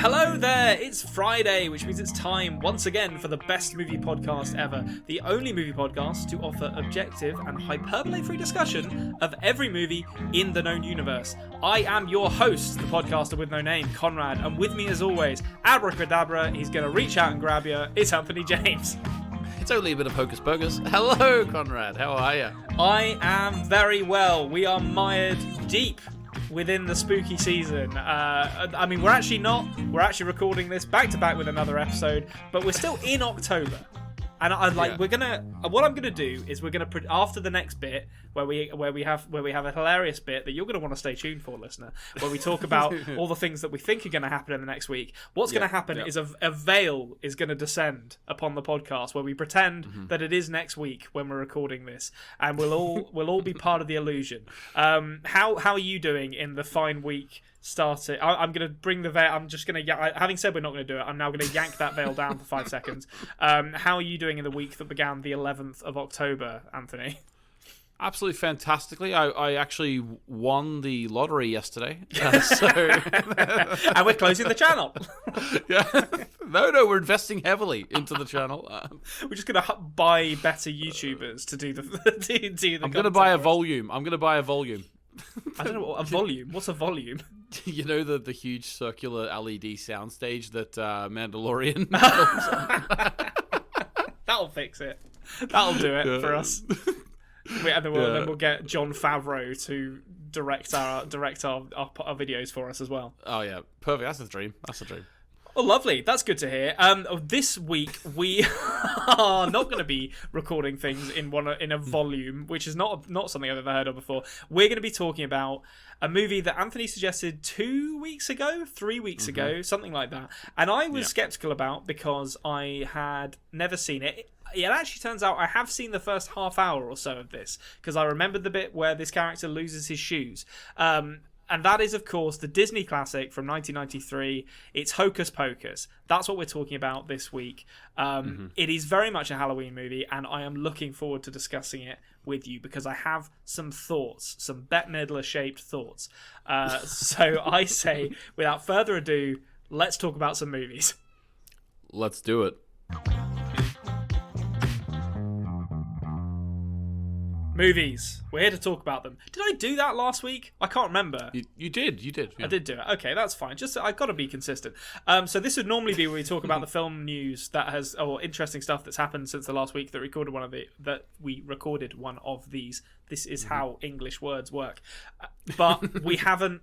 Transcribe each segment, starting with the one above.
Hello there, it's Friday, which means it's time once again for the best movie podcast ever. The only movie podcast to offer objective and hyperbole-free discussion of every movie in the known universe. I am your host, the podcaster with no name, Konrad, and with me as always, abracadabra, he's going to reach out and grab you, it's Anthony James. It's only a bit of Hocus Pocus. Hello, Konrad, how are you? I am very well. We are mired deep within the spooky season. I mean, we're actually not. We're actually recording this back to back with another episode, but we're still in October. And we're gonna. What I'm gonna do is we're gonna after the next bit where we have a hilarious bit that you're gonna want to stay tuned for, listener, where we talk about all the things that we think are gonna happen in the next week. What's gonna happen is a veil is gonna descend upon the podcast where we pretend that it is next week when we're recording this, and we'll all be part of the illusion. How are you doing in the fine week? Started. I'm going to bring the veil. I'm just going to. Having said we're not going to do it, I'm now going to yank that veil down for 5 seconds. How are you doing in the week that began the 11th of October, Anthony? Absolutely fantastically. I actually won the lottery yesterday. And we're closing the channel. Yeah. No, we're investing heavily into the channel. We're just going to buy better YouTubers to do the. I'm going to buy a volume. I don't know what a volume. What's a volume? You know the huge circular LED soundstage that Mandalorian films on? That'll fix it. That'll do it for us. And then we'll get Jon Favreau to direct our videos for us as well. Oh yeah, perfect. That's a dream. Oh, lovely. That's good to hear. This week we are not going to be recording things in a volume, which is not something I've ever heard of before. We're going to be talking about a movie that Anthony suggested 3 weeks ago, something like that. And I was skeptical about because I had never seen it. It actually turns out I have seen the first half hour or so of this because I remembered the bit where this character loses his shoes. And that is, of course, the Disney classic from 1993. It's Hocus Pocus. That's what we're talking about this week. It is very much a Halloween movie, and I am looking forward to discussing it with you because I have some thoughts, some Bette Midler-shaped thoughts. So I say, without further ado, let's talk about some movies. Let's do it. Movies. We're here to talk about them. Did I do that last week? I can't remember. You did. Yeah. I did do it. Okay, that's fine. Just I've got to be consistent. So this would normally be where we talk about the film news or interesting stuff that's happened since the last week that we recorded one of these. This is how English words work. But we haven't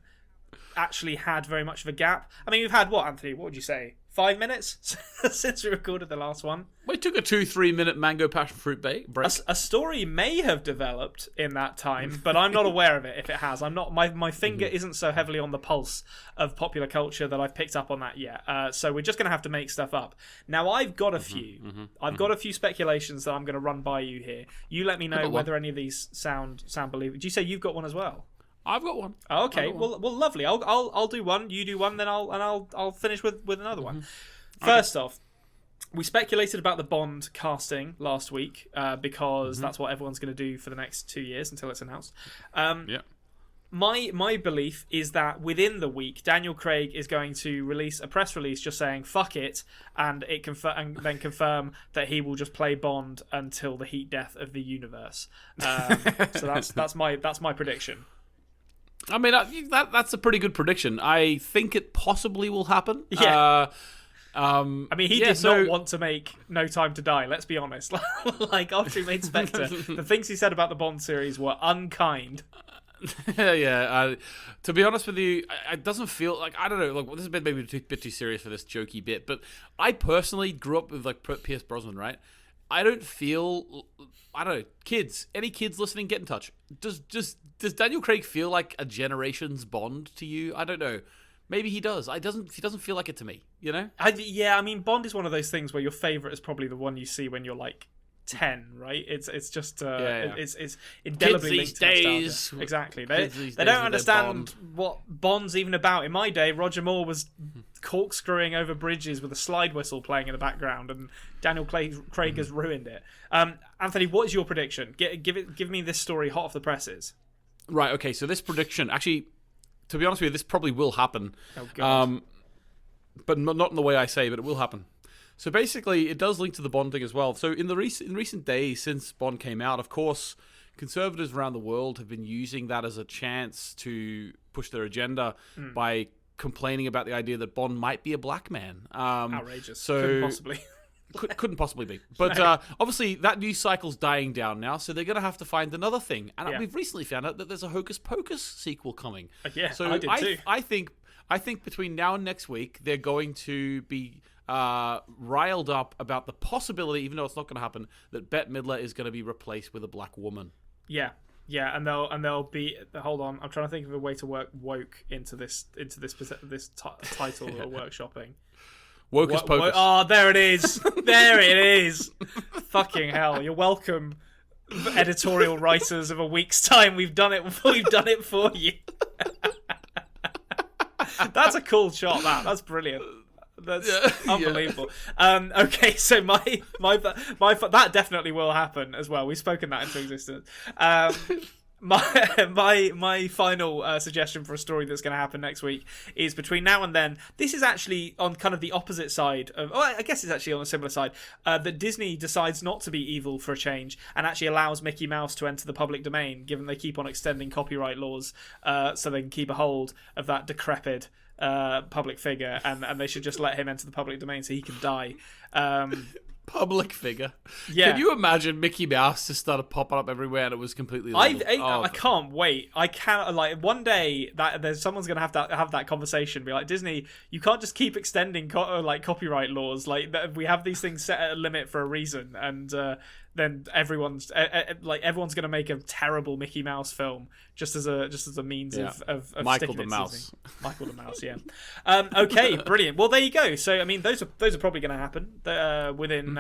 actually had very much of a gap. I mean, we've had what, Anthony? What would you say? 5 minutes since we recorded the last one. We took a 2-3 minute mango passion fruit break. A story may have developed in that time, but I'm not aware of it. If it has, I'm not. My finger isn't so heavily on the pulse of popular culture that I've picked up on that yet. So we're just going to have to make stuff up. Now I've got a few. I've got a few speculations that I'm going to run by you here. You let me know whether any of these sound believable. Did you say you've got one as well? I've got one. Oh, okay. Well, lovely. I'll do one. You do one. Then I'll finish with another one. First off, we speculated about the Bond casting last week because that's what everyone's going to do for the next 2 years until it's announced. My belief is that within the week, Daniel Craig is going to release a press release just saying "fuck it" and then confirm that he will just play Bond until the heat death of the universe. So that's my prediction. I mean, that's a pretty good prediction. I think it possibly will happen. Yeah. I mean, he did not want to make No Time to Die, let's be honest. Like, after he made Spectre, the things he said about the Bond series were unkind. To be honest with you, it doesn't feel like, I don't know, look, this is maybe a bit too serious for this jokey bit, but I personally grew up with, like, Pierce Brosnan, right? I don't know, kids, any kids listening, get in touch. Does Daniel Craig feel like a generation's Bond to you? I don't know. Maybe he does. He doesn't feel like it to me, you know? I mean, Bond is one of those things where your favourite is probably the one you see when you're like 10, right? It's just it's indelibly linked to nostalgia. Exactly. They don't understand what Bond's even about. In my day, Roger Moore was corkscrewing over bridges with a slide whistle playing in the background, and Daniel Craig has ruined it. Anthony, what is your prediction? Give me this story hot off the presses. Right. Okay. So this prediction, actually, to be honest with you, this probably will happen. Oh God. but not in the way I say, but it will happen. So basically, it does link to the Bond thing as well. So in recent days since Bond came out, of course, conservatives around the world have been using that as a chance to push their agenda by complaining about the idea that Bond might be a black man. Outrageous. So couldn't possibly. couldn't possibly be. But obviously, that news cycle's dying down now, so they're going to have to find another thing. And we've recently found out that there's a Hocus Pocus sequel coming. So I did too. I think between now and next week, they're going to be riled up about the possibility, even though it's not going to happen, that Bette Midler is going to be replaced with a black woman. Yeah, and they'll be. Hold on, I'm trying to think of a way to work woke into this title or workshopping. Hocus Pocus. Oh, there it is. There it is. Fucking hell! You're welcome, editorial writers of a week's time. We've done it. We've done it for you. That's a cool shot. That's brilliant. That's unbelievable. Okay, so my that definitely will happen as well. We've spoken that into existence. My final suggestion for a story that's going to happen next week is between now and then. This is actually on kind of the opposite side of. Oh, I guess it's actually on a similar side. That Disney decides not to be evil for a change and actually allows Mickey Mouse to enter the public domain, given they keep on extending copyright laws, so they can keep a hold of that decrepit public figure, and they should just let him enter the public domain so he can die. Public figure. Yeah. Can you imagine Mickey Mouse just started popping up everywhere and it was completely legal? I can't wait. I can't, like, one day that there's someone's gonna have that conversation. Be like, Disney, you can't just keep extending copyright laws. Like, we have these things set at a limit for a reason, and then everyone's gonna make a terrible Mickey Mouse film just as a means of Michael the Mouse. Michael the Mouse, yeah. Okay, brilliant. Well, there you go. So I mean, those are probably going to happen within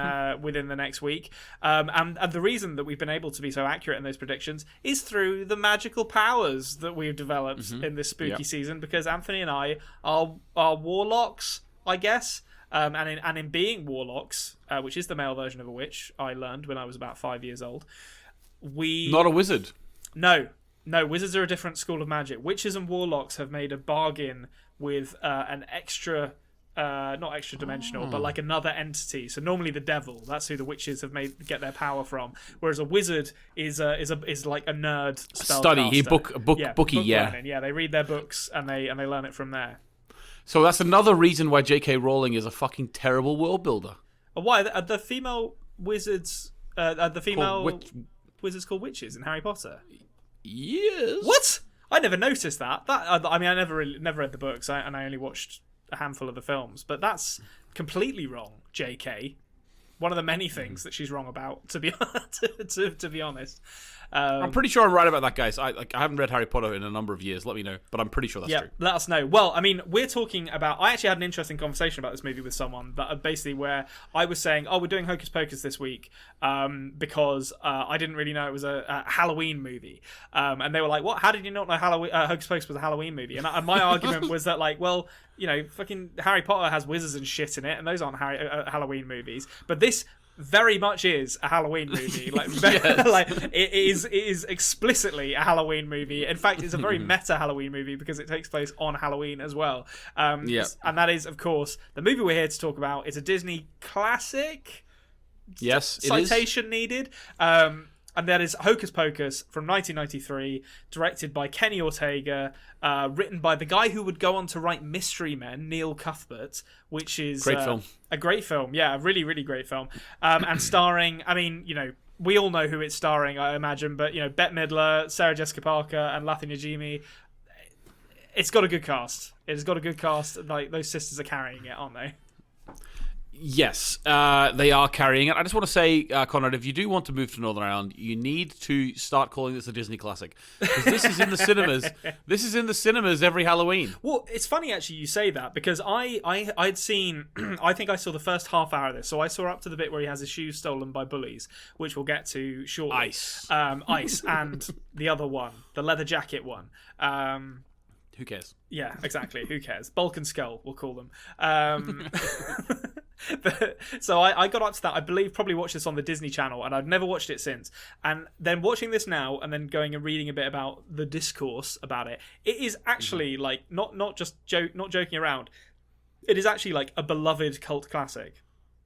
the next week. And the reason that we've been able to be so accurate in those predictions is through the magical powers that we've developed in this spooky season. Because Anthony and I are warlocks, I guess. And in being warlocks, which is the male version of a witch, I learned when I was about 5 years old. Not a wizard. No, wizards are a different school of magic. Witches and warlocks have made a bargain with an extra, not extra dimensional, but like another entity. So normally the devil. That's who the witches have get their power from. Whereas a wizard is like a nerd study. Bookie. Learning. Yeah, they read their books and they learn it from there. So that's another reason why J.K. Rowling is a fucking terrible world builder. Why are the female wizards? Wizards called witches in Harry Potter? Yes. What? I never noticed that. I mean, I never read the books, and I only watched a handful of the films. But that's completely wrong, J.K. One of the many things that she's wrong about, to be to be honest. I'm pretty sure I'm right about that, guys. I haven't read Harry Potter in a number of years. Let me know, but I'm pretty sure that's true. Let us know. Well, I mean, we're talking about. I actually had an interesting conversation about this movie with someone that basically where I was saying, "Oh, we're doing Hocus Pocus this week," because I didn't really know it was a Halloween movie, and they were like, "What? How did you not know Hocus Pocus was a Halloween movie?" And my argument was that, like, well, you know, fucking Harry Potter has wizards and shit in it, and those aren't Halloween movies, but this very much is a Halloween movie. Like, like it is explicitly a Halloween movie. In fact, it's a very meta Halloween movie because it takes place on Halloween as well. And that is, of course, the movie we're here to talk about. It's a Disney classic. Yes, citation needed. And that is Hocus Pocus from 1993, directed by Kenny Ortega, written by the guy who would go on to write Mystery Men, Neil Cuthbert, which is a great film. Yeah, a really, really great film. And starring, I mean, you know, we all know who it's starring, I imagine, but, you know, Bette Midler, Sarah Jessica Parker, and Latha Najimy. It's got a good cast. It has got a good cast. Like, those sisters are carrying it, aren't they? Yes, they are carrying it. I just want to say, Konrad, if you do want to move to Northern Ireland, you need to start calling this a Disney classic. Because this is in the cinemas. This is in the cinemas every Halloween. Well, it's funny, actually, you say that, because I'd seen, I think I saw the first half hour of this. So I saw up to the bit where he has his shoes stolen by bullies, which we'll get to shortly. Ice. Ice, and the other one, the leather jacket one. Who cares? Yeah, exactly. Who cares? Bulk and Skull, we'll call them. So I got up to that. I believe probably watched this on the Disney Channel, and I've never watched it since. And then watching this now, and then going and reading a bit about the discourse about it, it is actually like not joking around. it is actually like a beloved cult classic.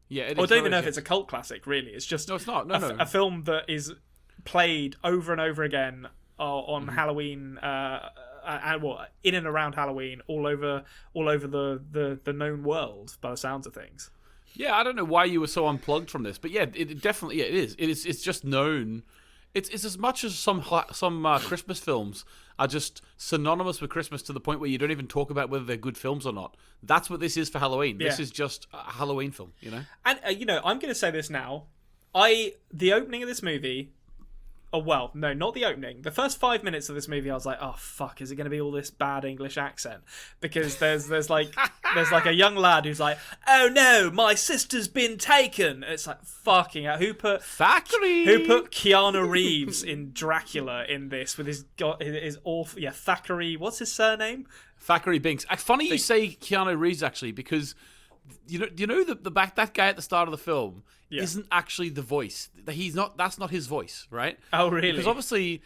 Yeah, it is. I don't even know if it's a cult classic, really. It's just no, it's not. No, a film that is played over and over again on Halloween, in and around Halloween, all over the known world, by the sounds of things. Yeah, I don't know why you were so unplugged from this, but yeah, it definitely it is. It's just known. It's as much as some Christmas films are just synonymous with Christmas to the point where you don't even talk about whether they're good films or not. That's what this is for Halloween. Yeah. This is just a Halloween film, you know? And, I'm going to say this now. The opening of this movie... Oh, well, no, not the opening. The first 5 minutes of this movie, I was like, oh, fuck, is it going to be all this bad English accent? Because there's like a young lad who's like, oh, no, my sister's been taken. And it's like, fucking hell. Who put Keanu Reeves in Dracula in this with his awful... Yeah, Thackeray... What's his surname? Thackeray Binks. Funny you say Keanu Reeves, actually, because... You know that guy at the start of the film isn't actually the voice. That's not his voice, right? Oh, really? Because obviously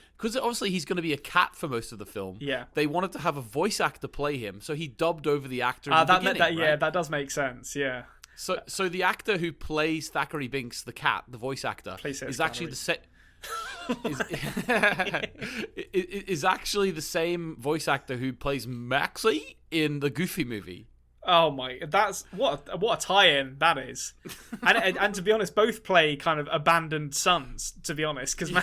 he's going to be a cat for most of the film. Yeah. They wanted to have a voice actor play him, so he dubbed over the actor in the beginning, right? Yeah, that does make sense. Yeah. So the actor who plays Thackeray Binks, the cat, the voice actor, is actually the same. is actually the same voice actor who plays Maxie in the Goofy movie. Oh my! That's what a tie-in that is, and to be honest, both play kind of abandoned sons. To be honest, because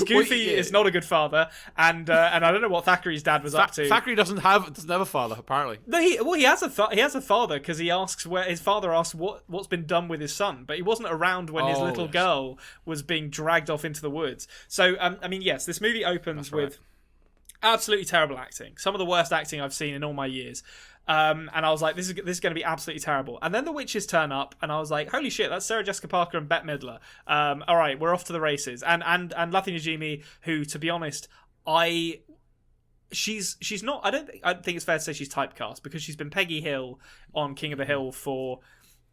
Goofy is not a good father, and I don't know what Thackeray's dad was up to. Thackeray doesn't have a father apparently. No, he has a father because he asks his father asks what's been done with his son, but he wasn't around when his little girl was being dragged off into the woods. So I mean, yes, this movie opens with. Absolutely terrible acting. Some of the worst acting I've seen in all my years. And I was like, this is going to be absolutely terrible. And then the witches turn up, and I was like, holy shit, that's Sarah Jessica Parker and Bette Midler. All right, we're off to the races. And Lathi Najimy, who, to be honest, she's not. I don't think it's fair to say she's typecast because she's been Peggy Hill on King of the Hill for.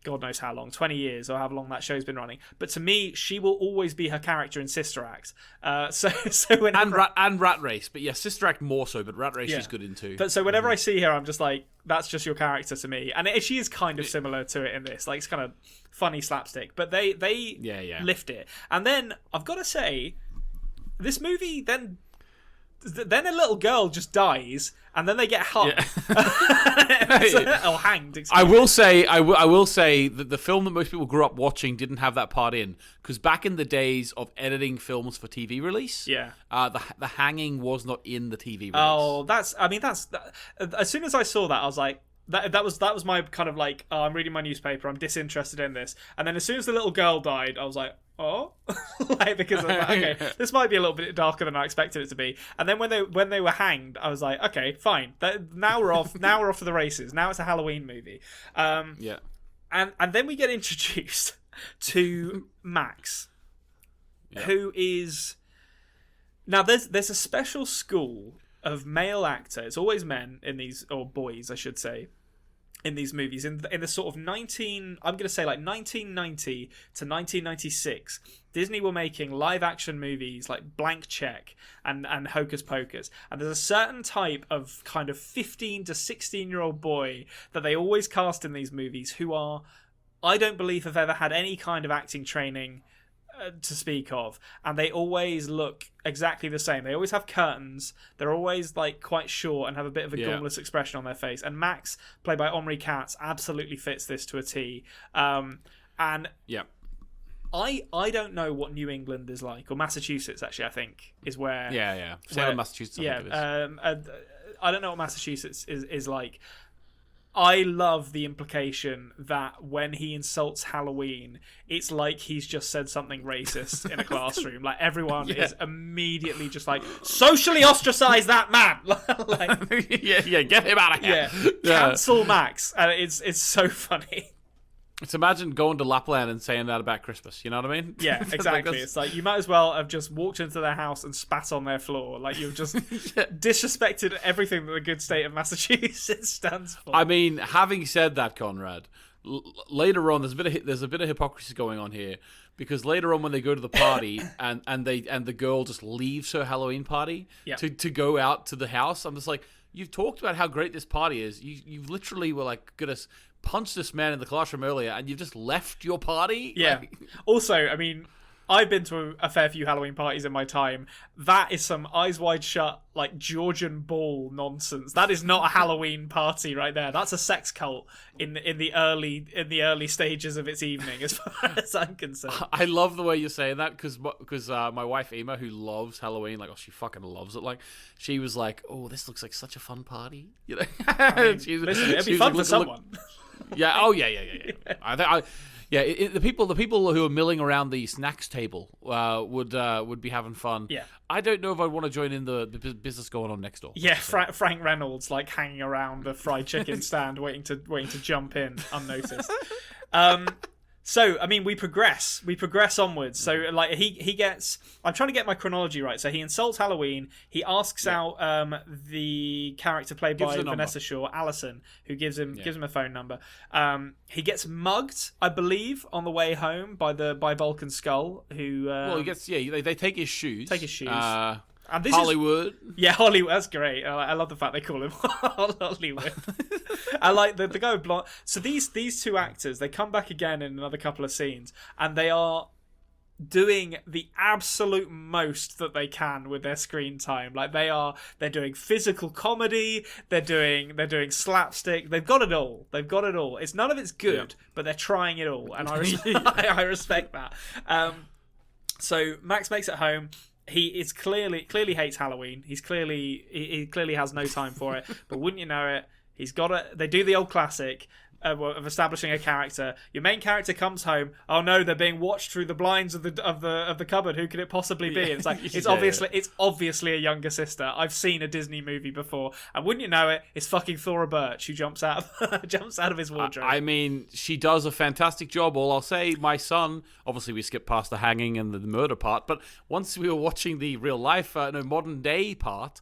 God knows how long, 20 years or however long that show's been running. But to me, she will always be her character in Sister Act. And Rat Race, but yeah, Sister Act more so, but Rat Race she's good in too. But so whenever I see her, I'm just like, that's just your character to me. And she is kind of similar to it in this, like it's kind of funny slapstick. But they lift it. And then I've got to say, this movie then a little girl just dies, and then they get hung or hanged. I will say that the film that most people grew up watching didn't have that part in because back in the days of editing films for TV release, the hanging was not in the TV release. Oh, that's as soon as I saw that, I was like. That was my kind of like, oh, I'm reading my newspaper, I'm disinterested in this. And then as soon as the little girl died, I was like, oh, because I was like, okay, this might be a little bit darker than I expected it to be. And then when they were hanged, I was like, okay, fine. Now we're off. Now we're off to the races. Now it's a Halloween movie. And then we get introduced to Max, who is now there's a special school of male actors. It's always men in these, or boys, I should say, in these movies. In the sort of 1990 to 1996, Disney were making live action movies like Blank Check and Hocus Pocus. And there's a certain type of kind of 15 to 16-year-old boy that they always cast in these movies who are, I don't believe, have ever had any kind of acting training to speak of, and they always look exactly the same. They always have curtains. They're always like quite short and have a bit of a gumless expression on their face. And Max, played by Omri Katz, absolutely fits this to a T. I don't know what New England is like, or Massachusetts actually. I think is where Massachusetts. I don't know what Massachusetts is like. I love the implication that when he insults Halloween, it's like he's just said something racist in a classroom. Like everyone is immediately just like, socially ostracize that man. Get him out of here. Cancel Max. And it's so funny. It's imagine going to Lapland and saying that about Christmas. You know what I mean? Yeah, exactly. It's like you might as well have just walked into their house and spat on their floor. Like you've just disrespected everything that the good state of Massachusetts stands for. I mean, having said that, Konrad, later on there's a bit of hypocrisy going on here because later on when they go to the party and the girl just leaves her Halloween party to go out to the house, I'm just like, you've talked about how great this party is. You literally were like gonna punch this man in the classroom earlier, and you've just left your party. Yeah. Also, I mean, I've been to a fair few Halloween parties in my time. That is some eyes wide shut, like Georgian ball nonsense. That is not a Halloween party right there. That's a sex cult in the early stages of its evening, as far as I'm concerned. I love the way you're saying that because my wife Emma, who loves Halloween, like she fucking loves it. Like she was like, "Oh, this looks like such a fun party," you know. I mean, listen, it'd be fun for someone. Yeah. Oh yeah. The people who are milling around the snacks table would be having fun. Yeah. I don't know if I'd want to join in the business going on next door. Yeah, Frank Reynolds like hanging around the fried chicken stand, waiting to jump in unnoticed. So, I mean, we progress onwards. So, like, he gets... I'm trying to get my chronology right. So, he insults Halloween. He asks out the character played by Vanessa Shaw, Allison, who gives him a phone number. He gets mugged, I believe, on the way home by Vulcan Skull, who... well, he gets... Yeah, they take his shoes. And this Hollywood. Hollywood. That's great. I love the fact they call him Hollywood. I like the guy with blonde. So these two actors, they come back again in another couple of scenes, and they are doing the absolute most that they can with their screen time. Like they're doing physical comedy. They're doing slapstick. They've got it all. It's none of it's good, but they're trying it all, and I respect that. So Max makes it home. He is clearly hates Halloween. He clearly has no time for it. But wouldn't you know it, he's got it. They do the old classic of establishing a character. Your main character comes home. Oh no, they're being watched through the blinds of the cupboard. Who could it possibly be? And it's like it's obviously a younger sister. I've seen a Disney movie before, and wouldn't you know it, it's fucking Thora Birch who jumps out of his wardrobe. I mean, she does a fantastic job. All I'll say, my son. Obviously, we skipped past the hanging and the murder part, but once we were watching the real life, modern day part.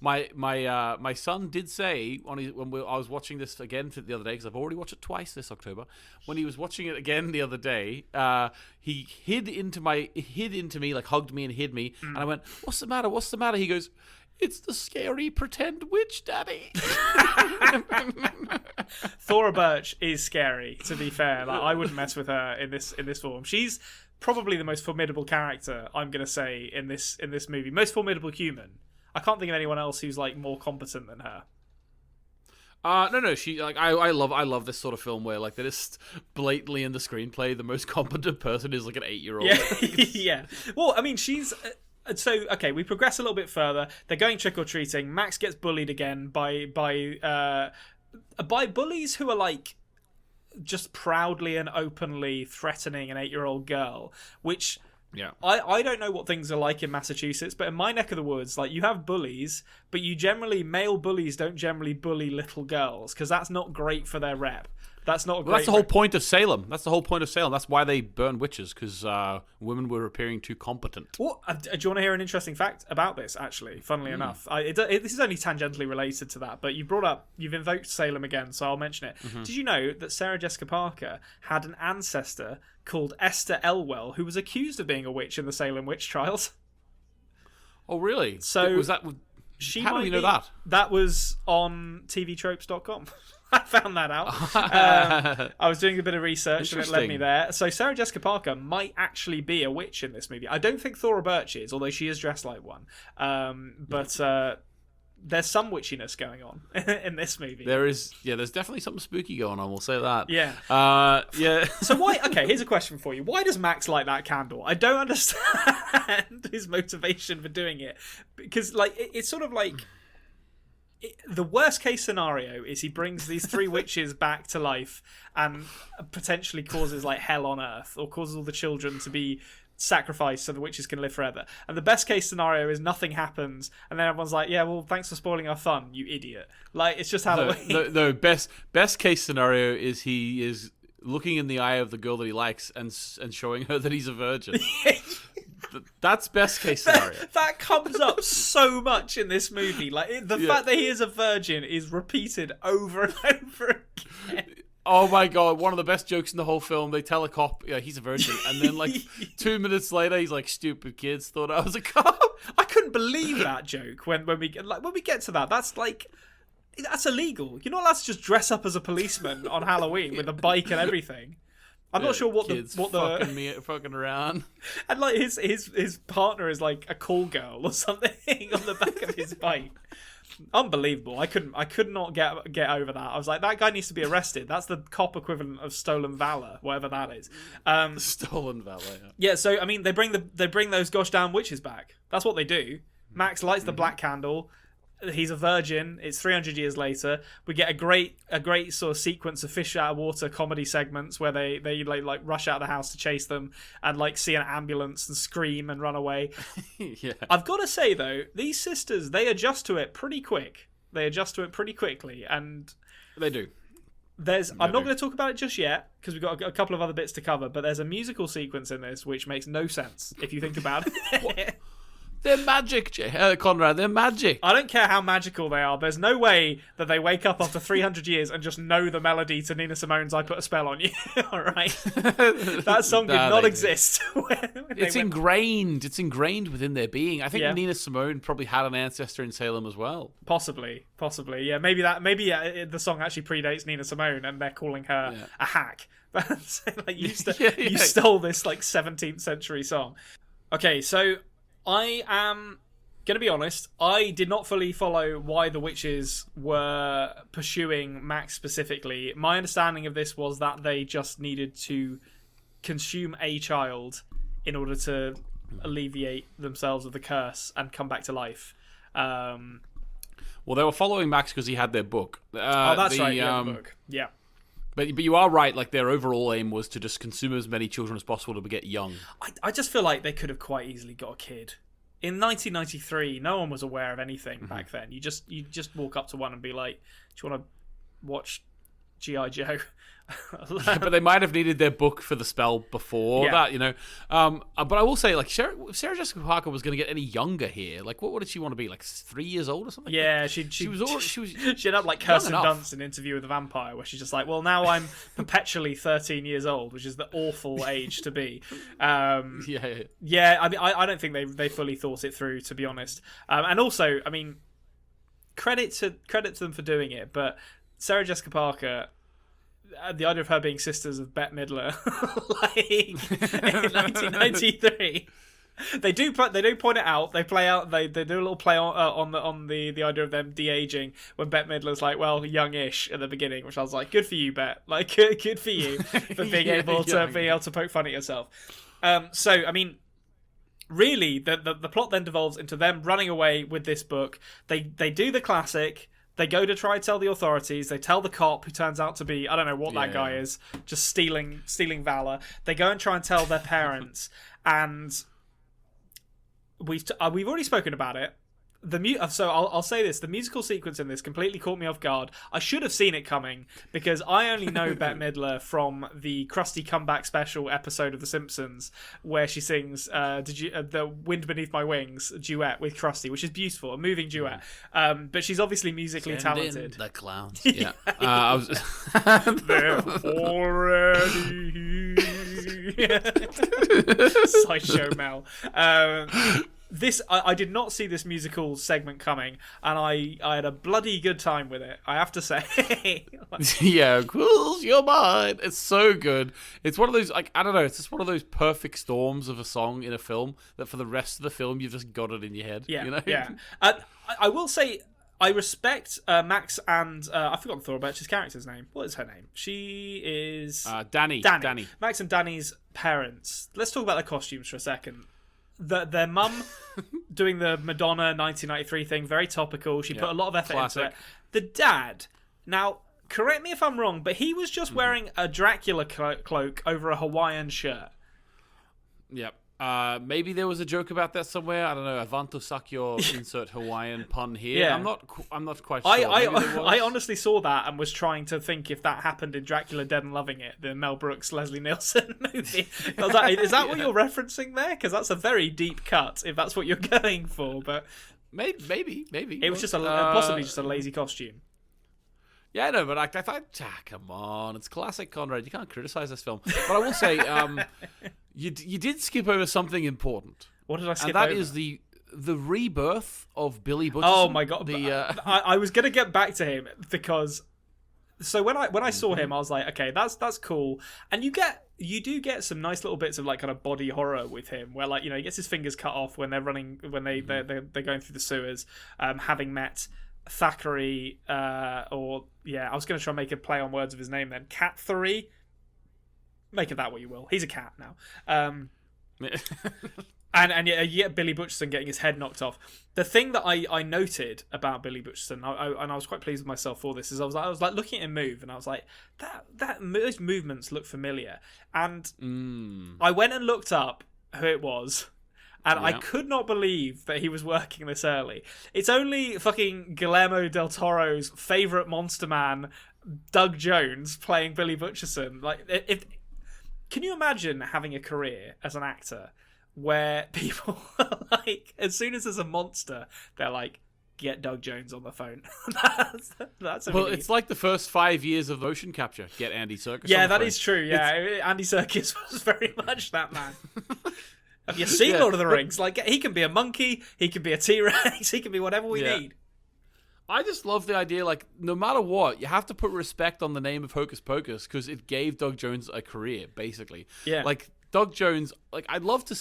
My son did say I was watching this again the other day, because I've already watched it twice this October. When he was watching it again the other day, he hid into me, like hugged me and hid me, and I went, "What's the matter? What's the matter?" He goes, "It's the scary pretend witch, Daddy." Thora Birch is scary, to be fair. Like, I wouldn't mess with her in this form. She's probably the most formidable character, I'm gonna say, in this movie. Most formidable human. I can't think of anyone else who's like more competent than her. No. She like I love this sort of film where like they're just blatantly in the screenplay the most competent person is like an 8-year-old. Yeah, yeah. Well, I mean, she's so okay. We progress a little bit further. They're going trick or treating. Max gets bullied again by bullies who are like just proudly and openly threatening an 8-year-old girl, which. Yeah, I don't know what things are like in Massachusetts, but in my neck of the woods, like, you have bullies, but male bullies don't generally bully little girls, because that's not great for their rep. That's not. That's the whole point of Salem. That's why they burn witches, because women were appearing too competent. Well, do you want to hear an interesting fact about this? Actually, funnily enough, this is only tangentially related to that. But you've invoked Salem again, so I'll mention it. Mm-hmm. Did you know that Sarah Jessica Parker had an ancestor called Esther Elwell, who was accused of being a witch in the Salem witch trials? Oh, really? So was that? How do you know that? That was on TVTropes.com. I found that out. I was doing a bit of research and it led me there. So Sarah Jessica Parker might actually be a witch in this movie. I don't think Thora Birch is, although she is dressed like one. But there's some witchiness going on in this movie. There's definitely something spooky going on. We'll say that. Yeah. Yeah. So why? Okay, here's a question for you. Why does Max light that candle? I don't understand his motivation for doing it, because like it's sort of like. The worst case scenario is he brings these 3 witches back to life and potentially causes like hell on earth, or causes all the children to be sacrificed so the witches can live forever. And the best case scenario is nothing happens, and then everyone's like, "Yeah, well, thanks for spoiling our fun, you idiot." Like, it's just Halloween. No. Best case scenario is he is looking in the eye of the girl that he likes and showing her that he's a virgin. That's best case scenario. That comes up so much in this movie. Like, the fact that he is a virgin is repeated over and over again. Oh my god, one of the best jokes in the whole film. They tell a cop, yeah, he's a virgin, and then like 2 minutes later, he's like, "Stupid kids thought I was a cop." I couldn't believe that joke when we get to that. That's illegal. You're not allowed to just dress up as a policeman on Halloween with a bike and everything. I'm not sure what kids the fucking around. And like his partner is like a call girl or something on the back of his bike. Unbelievable. I could not get over that. I was like, that guy needs to be arrested. That's the cop equivalent of stolen valor, whatever that is. Stolen valor. Yeah. So I mean, they bring those gosh damn witches back. That's what they do. Max lights the black candle. He's a virgin. It's 300 years later. We get a great sort of sequence of fish out of water comedy segments where they like rush out of the house to chase them and like see an ambulance and scream and run away. Yeah. I've got to say though, these sisters, they adjust to it pretty quick. They adjust to it pretty quickly, and they do. I'm not going to talk about it just yet because we've got a couple of other bits to cover. But there's a musical sequence in this which makes no sense if you think about it. They're magic, Conrad. They're magic. I don't care how magical they are. There's no way that they wake up after 300 years and just know the melody to Nina Simone's "I Put a Spell on You." All right, that song did not exist. It's ingrained. It's ingrained within their being. I think Yeah. Nina Simone probably had an ancestor in Salem as well. Possibly. Yeah, maybe the song actually predates Nina Simone, and they're calling her a hack. Like you stole this like 17th century song. Okay, so I am going to be honest, I did not fully follow why the witches were pursuing Max specifically. My understanding of this was that they just needed to consume a child in order to alleviate themselves of the curse and come back to life. Well, they were following Max because he had their book. That's right, the book. Yeah. But you are right, like their overall aim was to just consume as many children as possible to get young. I just feel like they could have quite easily got a kid. In 1993, no one was aware of anything back then. You just walk up to one and be like, "Do you want to watch G.I. Joe?" But they might have needed their book for the spell before that, you know. But I will say, like, if Sarah Jessica Parker was going to get any younger here, like, what did she want to be, like 3 years old or something? Yeah, she ended up like Kirsten Dunst in Interview with the Vampire, where she's just like, well, now I'm perpetually 13 years old, which is the awful age to be. I mean, I don't think they fully thought it through, to be honest. And also, I mean, credit to them for doing it, but Sarah Jessica Parker, the idea of her being sisters of Bette Midler, like in 1993, they do point it out. They play out. They do a little play on the idea of them de-aging when Bette Midler's like, well, youngish at the beginning, which I was like, good for you, Bette. Like, good for you for being able to poke fun at yourself. So I mean, really, the plot then devolves into them running away with this book. They do the classic. They go to try and tell the authorities. They tell the cop, who turns out to be, I don't know what that guy is, just stealing valor. They go and try and tell their parents, and we've already spoken about it. So I'll say this: the musical sequence in this completely caught me off guard. I should have seen it coming because I only know Bette Midler from the Krusty Comeback Special episode of The Simpsons, where she sings the "Wind Beneath My Wings" duet with Krusty, which is beautiful, a moving duet. But she's obviously musically talented. The clowns, yeah. I was They're already Sideshow Mel. I did not see this musical segment coming, and I had a bloody good time with it, I have to say. Yeah, close your mind. It's so good. It's one of those, like, I don't know, it's just one of those perfect storms of a song in a film that for the rest of the film you've just got it in your head. Yeah, you know? Yeah. I will say, I respect Max and I've forgotten Thora Birch's character's name. What is her name? She is Danny. Max and Danny's parents. Let's talk about their costumes for a second. Their mum doing the Madonna 1993 thing, very topical. She put a lot of effort into it. The dad, now correct me if I'm wrong, but he was just wearing a Dracula cloak over a Hawaiian shirt. Yep. Maybe there was a joke about that somewhere. I don't know. Avanto Sakyo insert Hawaiian pun here. Yeah. I'm not quite sure. I honestly saw that and was trying to think if that happened in Dracula Dead and Loving It, the Mel Brooks Leslie Nielsen movie. I was like, is that what you're referencing there? Because that's a very deep cut if that's what you're going for. But maybe it was just possibly just a lazy costume. Yeah, I know, but I thought, come on, it's classic Konrad. You can't criticize this film. But I will say, you did skip over something important. What did I skip over? And that over? is the rebirth of Billy Butcherson. Oh my god! I was gonna get back to him because. So when I saw him, I was like, okay, that's cool, and you do get some nice little bits of like kind of body horror with him, where like he gets his fingers cut off when they're running they're going through the sewers, having met Thackeray, I was going to try and make a play on words of his name then, Cat 3. Make of that what you will. He's a cat now. And you get Billy Butcherson getting his head knocked off. The thing that I noted about Billy Butcherson, and I was quite pleased with myself for this, is I was like looking at him move, and I was like, those movements look familiar. And I went and looked up who it was, and I could not believe that he was working this early. It's only fucking Guillermo del Toro's favourite monster man, Doug Jones, playing Billy Butcherson. Like, can you imagine having a career as an actor where people are like, as soon as there's a monster, they're like, get Doug Jones on the phone. that's well, it's like the first 5 years of motion capture. Get Andy Serkis. Yeah, on the that phone. is true. Yeah, Andy Serkis was very much that man. Have you seen Lord of the Rings? Like, he can be a monkey, he can be a T-Rex, he can be whatever we need. I just love the idea, like, no matter what, you have to put respect on the name of Hocus Pocus because it gave Doug Jones a career, basically. Yeah. Like, Doug Jones, like, I'd love to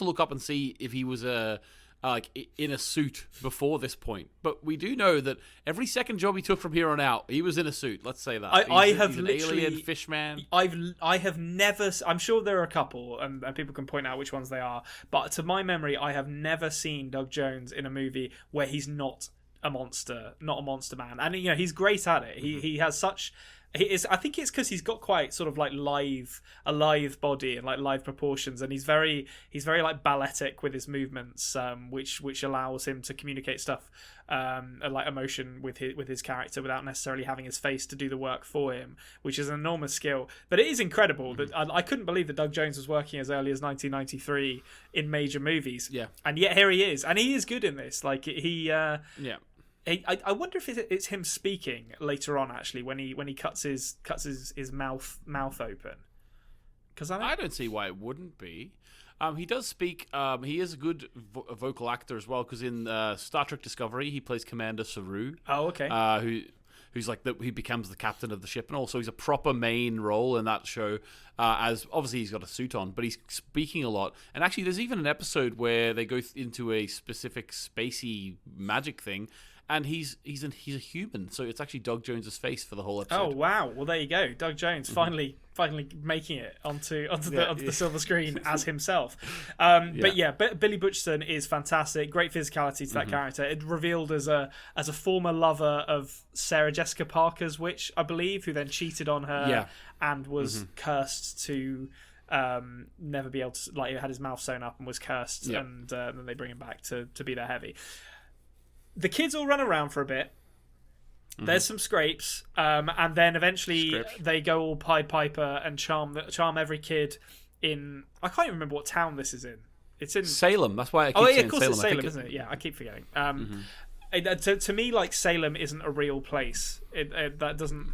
look up and see if he was in a suit before this point. But we do know that every second job he took from here on out, he was in a suit. Let's say that. He's an alien fishman. I have never. I'm sure there are a couple, and people can point out which ones they are. But to my memory, I have never seen Doug Jones in a movie where he's not a monster man. And he's great at it. He has such. I think it's because he's got quite sort of like a lithe body and like lithe proportions, and he's very like balletic with his movements, which allows him to communicate stuff, like emotion with his character without necessarily having his face to do the work for him, which is an enormous skill. But it is incredible that I couldn't believe that Doug Jones was working as early as 1993 in major movies. Yeah, and yet here he is, and he is good in this. Like I wonder if it's him speaking later on, actually, when he cuts his mouth open. Because I don't see why it wouldn't be. He does speak. He is a good vocal actor as well. Because in Star Trek Discovery, he plays Commander Saru. Oh, okay. Who's like he becomes the captain of the ship, and also he's a proper main role in that show. As obviously he's got a suit on, but he's speaking a lot. And actually, there's even an episode where they go into a specific spacey magic thing. And he's a human, so it's actually Doug Jones's face for the whole episode. Oh wow! Well, there you go, Doug Jones finally making it onto the silver screen as himself. But Billy Butcherson is fantastic. Great physicality to that character. It revealed as a former lover of Sarah Jessica Parker's witch, I believe, who then cheated on her and was cursed to never be able to, like, had his mouth sewn up and was cursed, and then they bring him back to be their heavy. The kids all run around for a bit. There's some scrapes, and then eventually they go all Pied Piper and charm every kid in. I can't even remember what town this is in. It's in Salem. That's why I keep saying of course Salem. It's Salem, isn't it? Yeah, I keep forgetting. To me, like, Salem isn't a real place. That doesn't.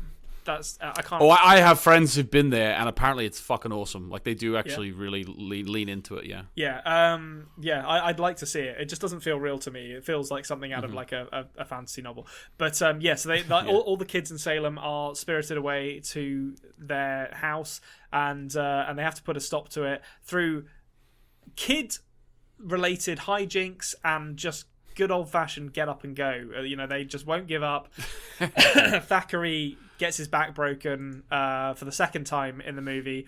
That's I can't. Oh, I have friends who've been there, and apparently it's fucking awesome. Like, they do actually really lean into it. I'd like to see it. It just doesn't feel real to me. It feels like something out of like a fantasy novel. But so they all the kids in Salem are spirited away to their house, and they have to put a stop to it through kid-related hijinks and just good old-fashioned get up and go. They just won't give up. Thackeray gets his back broken for the second time in the movie,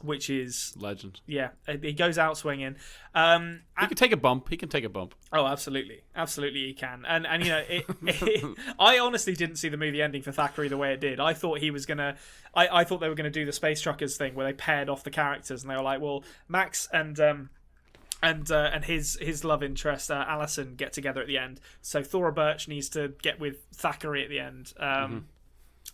which is legend. Yeah, he goes out swinging. He can take a bump. Oh, absolutely, he can. And I honestly didn't see the movie ending for Thackeray the way it did. I thought he was gonna. I thought they were gonna do the Space Truckers thing where they paired off the characters, and they were like, well, Max and his love interest Alison get together at the end. So Thora Birch needs to get with Thackeray at the end.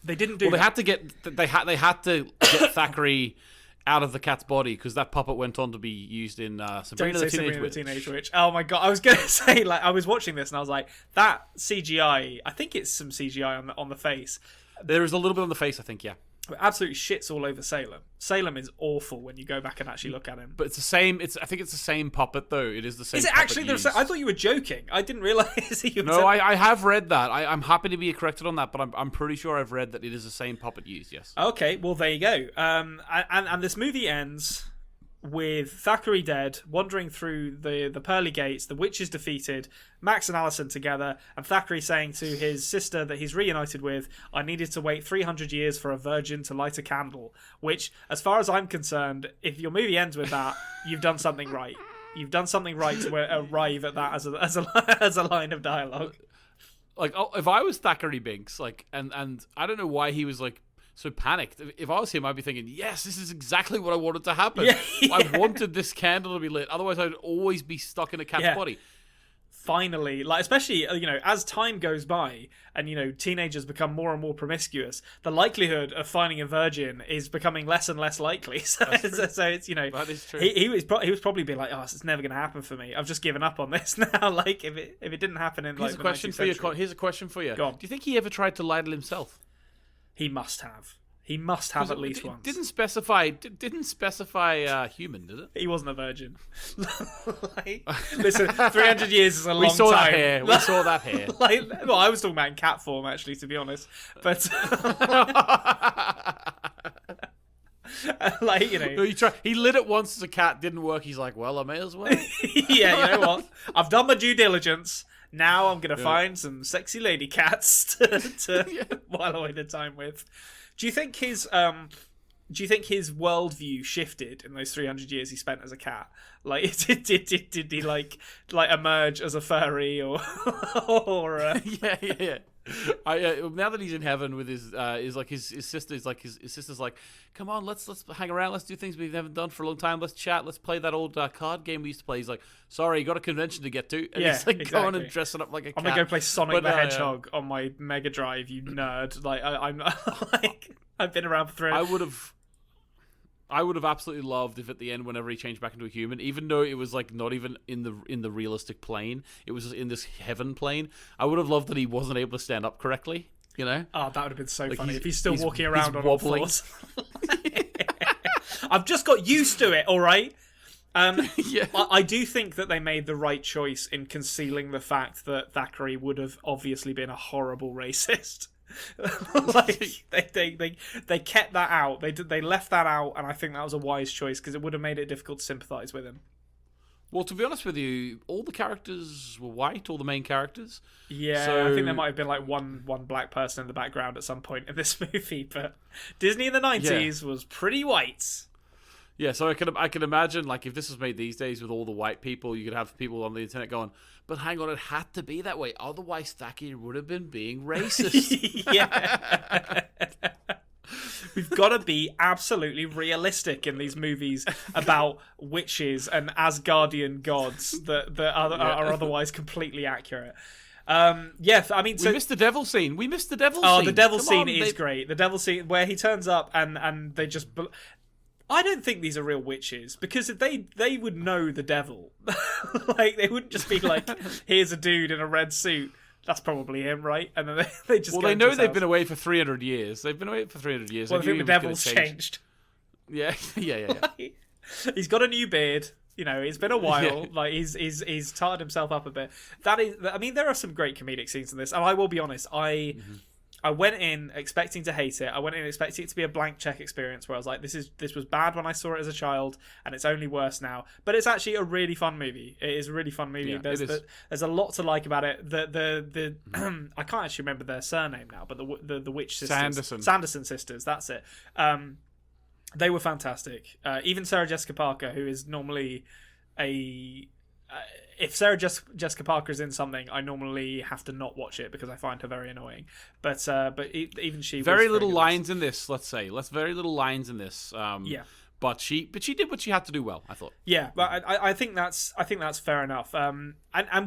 They didn't do. Well, they had to get Thackeray out of the cat's body, because that puppet went on to be used in Sabrina the Teenage Witch. Oh my god, I was going to say, like, I was watching this and I was like, that CGI, I think it's some CGI on the face. There is a little bit on the face, I think, yeah. It absolutely shits all over Salem. Salem is awful when you go back and actually look at him. But it's the same. I think it's the same puppet, though. It is the same. Is it actually the same? I thought you were joking. I didn't realize you. No, I have read that. I'm happy to be corrected on that, but I'm pretty sure I've read that it is the same puppet used. Yes. Okay, well there you go. And this movie ends with Thackeray dead, wandering through the pearly gates, the witch is defeated, Max and Allison together, and Thackeray saying to his sister that he's reunited with, I needed to wait 300 years for a virgin to light a candle, which, as far as I'm concerned, if your movie ends with that, you've done something right. You've done something right to arrive at that as a line of dialogue. Like, if I was Thackeray Binks, like, and I don't know why he was, like, so panicked. If I was him, I'd be thinking, yes, this is exactly what I wanted to happen. Yeah. I wanted this candle to be lit. Otherwise, I'd always be stuck in a cat's body. Finally, like, especially, as time goes by and, teenagers become more and more promiscuous, the likelihood of finding a virgin is becoming less and less likely. So it's, that is true. He was probably being like, oh, it's never going to happen for me. I've just given up on this now. Like, if it didn't happen in, like, Here's a question for you. Go on. Do you think he ever tried to ladle himself? He must have. He must have at least once. Didn't specify human, did it? He wasn't a virgin. Listen, 300 years is a long time. We saw that here. Well, I was talking about in cat form, actually, to be honest. But he lit it once as a cat, didn't work. He's like, well, I may as well. Yeah, you know what? I've done my due diligence. Now I'm going to find some sexy lady cats to while away the time with. Do you think his worldview shifted in those 300 years he spent as a cat? Like, did he like emerge as a furry or yeah. Now that he's in heaven with his sister's like, come on, let's hang around, let's do things we haven't done for a long time, let's chat, let's play that old card game we used to play. He's like, sorry, got a convention to get to, and he's like going and dressing up like a cat. I'm gonna go play Sonic the Hedgehog on my Mega Drive, you nerd. Like, I'm like, I've been around for 300. I would have absolutely loved if at the end, whenever he changed back into a human, even though it was like not even in the realistic plane, it was just in this heaven plane. I would have loved that he wasn't able to stand up correctly. Oh, that would have been so funny if he's still walking around on all fours. I've just got used to it. All right. I do think that they made the right choice in concealing the fact that Thackeray would have obviously been a horrible racist. Like, they kept that out. They left that out, and I think that was a wise choice because it would have made it difficult to sympathise with him. Well, to be honest with you, all the characters were white, all the main characters. Yeah, so I think there might have been like one black person in the background at some point in this movie, but Disney in the 90s was pretty white. Yeah, so I can imagine, like, if this was made these days with all the white people, you could have people on the internet going, but hang on, it had to be that way. Otherwise, Thackeray would have been being racist. Yeah. We've got to be absolutely realistic in these movies about witches and Asgardian gods that are otherwise completely accurate. I mean, we missed the devil scene. The devil scene is great. The devil scene where he turns up and they just... I don't think these are real witches because they would know the devil. Like, they wouldn't just be like, here's a dude in a red suit. That's probably him, right? And then they just they know they've been away for 300 years. Well, I think the devil's changed. Yeah. He's got a new beard. It's been a while. Like, he's tarred himself up a bit. I mean, there are some great comedic scenes in this, and I will be honest. I went in expecting to hate it. I went in expecting it to be a blank check experience where I was like, this was bad when I saw it as a child, and it's only worse now. But it's actually a really fun movie. It is a really fun movie. Yeah, there's a lot to like about it. The I can't actually remember their surname now, but the witch sisters, Sanderson sisters. That's it. They were fantastic. Even Sarah Jessica Parker, who is normally if Sarah Jessica Parker is in something, I normally have to not watch it because I find her very annoying. But even she very little lines in this. Let's say very little lines in this. but she did what she had to do well, I thought. Yeah, but I think that's fair enough. And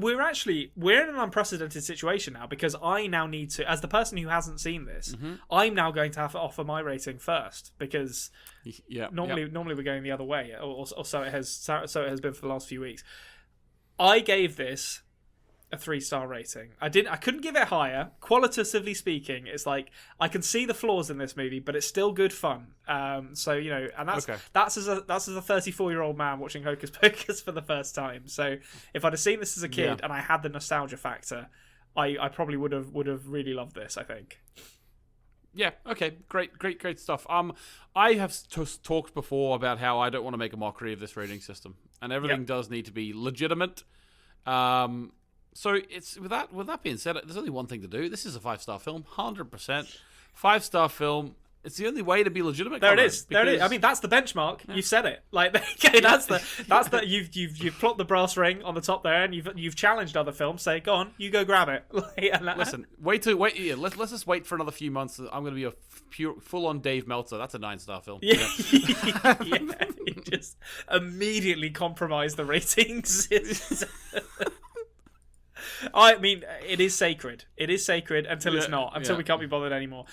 we're in an unprecedented situation now, because I now need to, as the person who hasn't seen this, I'm now going to have to offer my rating first, because normally we're going the other way, or so it has been for the last few weeks. I gave this a 3-star rating. I couldn't give it higher. Qualitatively speaking, it's like I can see the flaws in this movie, but it's still good fun. So and that's as a 34-year-old man watching Hocus Pocus for the first time. So if I'd have seen this as a kid and I had the nostalgia factor, I probably would have really loved this, I think. Yeah. Okay. Great stuff. I have talked before about how I don't want to make a mockery of this rating system, and everything does need to be legitimate. So it's with that being said, there's only one thing to do. This is a 5-star film, 100% 5-star film. It's the only way to be legitimate. There it is. I mean, that's the benchmark. Yeah. You've said it. Like, that's the you've plopped the brass ring on the top there, and you've challenged other films. Say, go on, you go grab it. Listen, wait. Yeah, let's just wait for another few months. I'm going to be a full-on Dave Meltzer. That's a 9-star film. Yeah, you just immediately compromise the ratings. I mean, it is sacred. It is sacred until it's not. Until we can't be bothered anymore.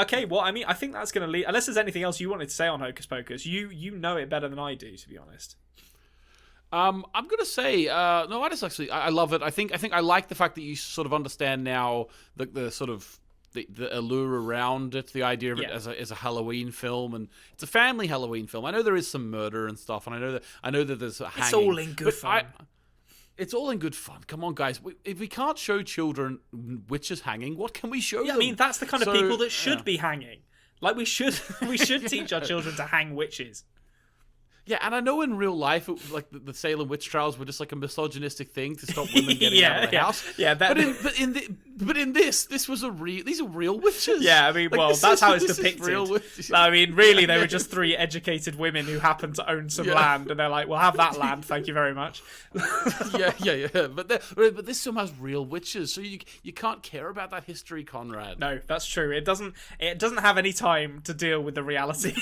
Okay, well, I mean, I think that's going to lead. Unless there's anything else you wanted to say on Hocus Pocus, you know it better than I do, to be honest. I'm going to say no. I love it. I think I like the fact that you sort of understand now the sort of the allure around it, the idea of it as a Halloween film, and it's a family Halloween film. I know there is some murder and stuff, and I know that there's a hanging. It's all in good fun. It's all in good fun. Come on, guys. If we can't show children witches hanging, what can we show them? I mean, that's the kind of people that should be hanging. Like, we should teach our children to hang witches. Yeah, and I know in real life, like the Salem witch trials were just like a misogynistic thing to stop women getting out of the house. Yeah, but in this was these are real witches. Yeah, I mean, like, that's how it's depicted. Real witches. I mean, really, they were just 3 educated women who happened to own some land, and they're like, "We'll have that land, thank you very much." yeah. But this film has real witches, so you can't care about that history, Conrad. No, that's true. It doesn't have any time to deal with the reality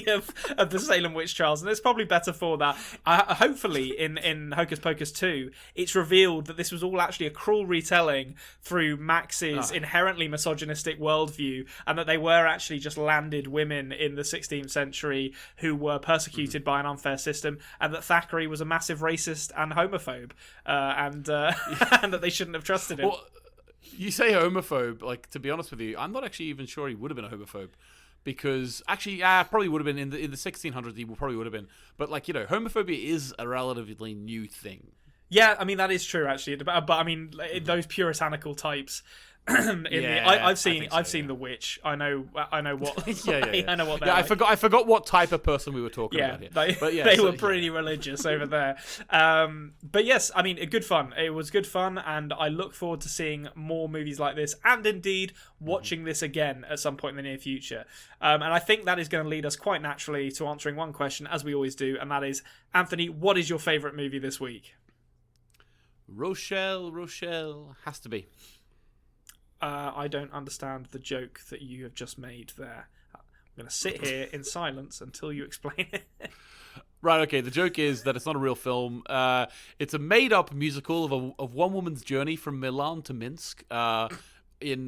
of the Salem witch trials, and it's probably better for that. Hopefully, in Hocus Pocus 2, it's revealed that this was all actually a cruel retelling through Max's inherently misogynistic worldview, and that they were actually just landed women in the 16th century who were persecuted by an unfair system, and that Thackeray was a massive racist and homophobe, and that they shouldn't have trusted him. Well, you say homophobe, like, to be honest with you, I'm not actually even sure he would have been a homophobe. Because actually, probably would have been in the 1600s. He probably would have been, but like, homophobia is a relatively new thing. Yeah, I mean, that is true actually. But I mean, those puritanical types. I've seen The Witch. I know what. I know what. I forgot what type of person we were talking about here. They were pretty religious over there. But yes, I mean, good fun. It was good fun, and I look forward to seeing more movies like this, and indeed watching this again at some point in the near future. And I think that is going to lead us quite naturally to answering one question, as we always do, and that is, Anthony, what is your favourite movie this week? Rochelle has to be. I don't understand the joke that you have just made there. I'm going to sit here in silence until you explain it. Right, okay. The joke is that it's not a real film. It's a made-up musical of one woman's journey from Milan to Minsk. In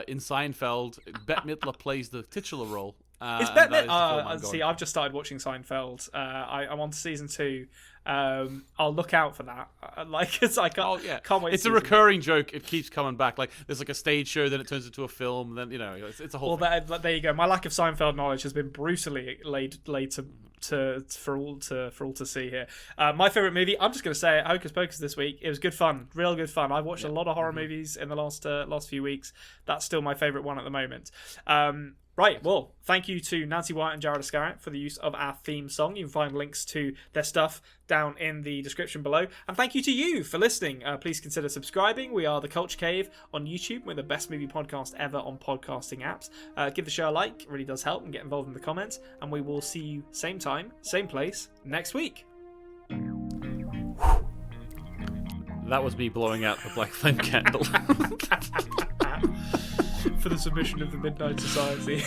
Seinfeld, Bette Midler plays the titular role. Is Bette Midler? See, I've just started watching Seinfeld. I'm on to season 2. I'll look out for that. Can't wait. It's a recurring joke. It keeps coming back. Like, there's like a stage show, then it turns into a film. Then it's a whole. Well, there you go. My lack of Seinfeld knowledge has been brutally laid for all to see here. My favorite movie, I'm just going to say it, Hocus Pocus this week. It was good fun, real good fun. I've watched a lot of horror movies in the last few weeks. That's still my favorite one at the moment. Right, well, thank you to Nancy Wyatt and Jared Iscariot for the use of our theme song. You can find links to their stuff down in the description below. And thank you to you for listening. Please consider subscribing. We are The Culture Cave on YouTube. We're the best movie podcast ever on podcasting apps. Give the show a like. It really does help, and get involved in the comments. And we will see you same time, same place, next week. That was me blowing out the black flame candle. For the submission of the Midnight Society.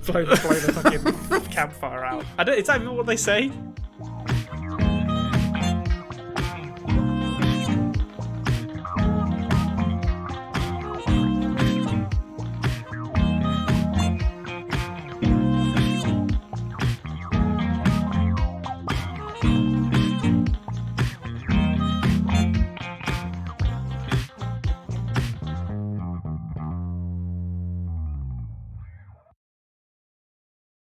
blow the fucking campfire out. Is that even what they say?